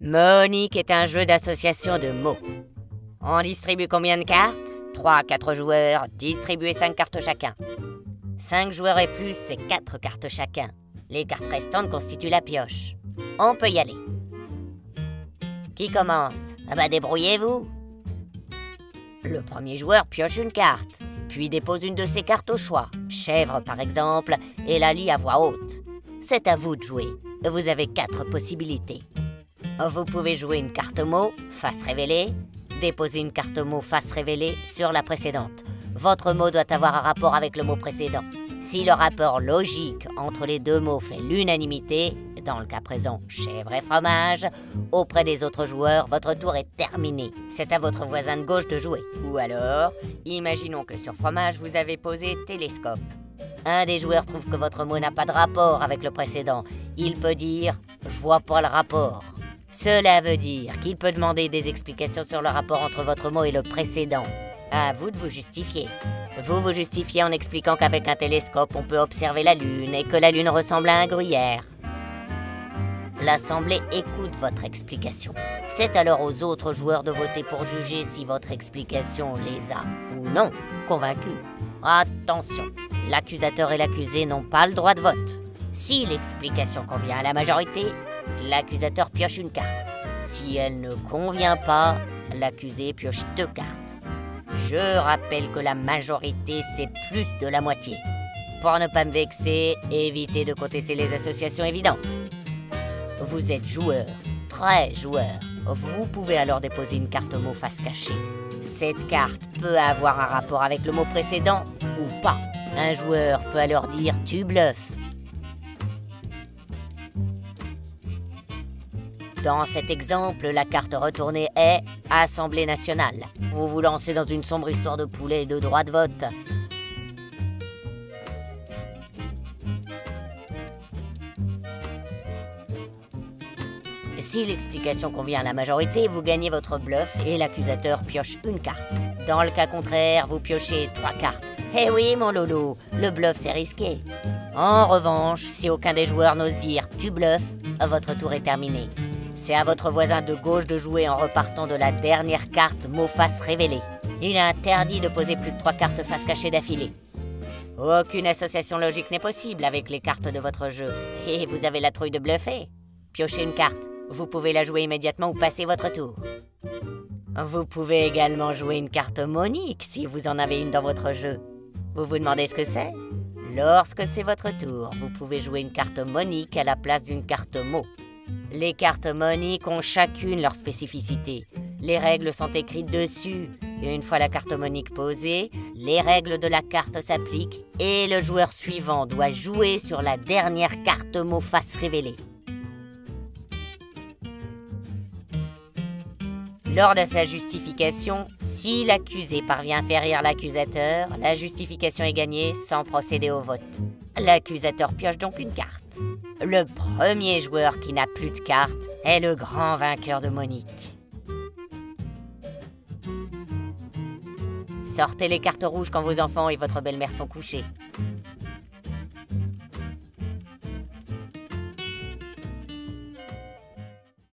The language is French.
Monique est un jeu d'association de mots. On distribue combien de cartes? 3 à 4 joueurs, distribuez 5 cartes chacun. 5 joueurs et plus, c'est 4 cartes chacun. Les cartes restantes constituent la pioche. On peut y aller. Qui commence? Ah bah débrouillez-vous. Le premier joueur pioche une carte, puis dépose une de ses cartes au choix. Chèvre par exemple, et la lit à voix haute. C'est à vous de jouer. Vous avez 4 possibilités. Vous pouvez jouer une carte mot, face révélée, déposer une carte mot face révélée sur la précédente. Votre mot doit avoir un rapport avec le mot précédent. Si le rapport logique entre les deux mots fait l'unanimité, dans le cas présent chèvre et fromage, auprès des autres joueurs, votre tour est terminé. C'est à votre voisin de gauche de jouer. Ou alors, imaginons que sur fromage vous avez posé télescope. Un des joueurs trouve que votre mot n'a pas de rapport avec le précédent. Il peut dire « je vois pas le rapport ». Cela veut dire qu'il peut demander des explications sur le rapport entre votre mot et le précédent. À vous de vous justifier. Vous vous justifiez en expliquant qu'avec un télescope, on peut observer la Lune et que la Lune ressemble à un gruyère. L'Assemblée écoute votre explication. C'est alors aux autres joueurs de voter pour juger si votre explication les a, ou non, convaincus. Attention, l'accusateur et l'accusé n'ont pas le droit de vote. Si l'explication convient à la majorité, l'accusateur pioche une carte. Si elle ne convient pas, l'accusé pioche 2 cartes. Je rappelle que la majorité, c'est plus de la moitié. Pour ne pas me vexer, évitez de contester les associations évidentes. Vous êtes joueur, très joueur. Vous pouvez alors déposer une carte mot face cachée. Cette carte peut avoir un rapport avec le mot précédent ou pas. Un joueur peut alors dire « tu bluffes ». Dans cet exemple, la carte retournée est « Assemblée nationale ». Vous vous lancez dans une sombre histoire de poulet et de droit de vote. Si l'explication convient à la majorité, vous gagnez votre bluff et l'accusateur pioche une carte. Dans le cas contraire, vous piochez 3 cartes. Eh oui, mon loulou, le bluff c'est risqué. En revanche, si aucun des joueurs n'ose dire « tu bluffes », votre tour est terminé. C'est à votre voisin de gauche de jouer en repartant de la dernière carte mot face révélée. Il est interdit de poser plus de 3 cartes face cachée d'affilée. Aucune association logique n'est possible avec les cartes de votre jeu. Et vous avez la trouille de bluffer. Piochez une carte. Vous pouvez la jouer immédiatement ou passer votre tour. Vous pouvez également jouer une carte Monique si vous en avez une dans votre jeu. Vous vous demandez ce que c'est? Lorsque c'est votre tour, vous pouvez jouer une carte Monique à la place d'une carte mot. Les cartes Monique ont chacune leur spécificité. Les règles sont écrites dessus. Et une fois la carte Monique posée, les règles de la carte s'appliquent et le joueur suivant doit jouer sur la dernière carte mot face révélée. Lors de sa justification, si l'accusé parvient à faire rire l'accusateur, la justification est gagnée sans procéder au vote. L'accusateur pioche donc une carte. Le premier joueur qui n'a plus de cartes est le grand vainqueur de Monique. Sortez les cartes rouges quand vos enfants et votre belle-mère sont couchés.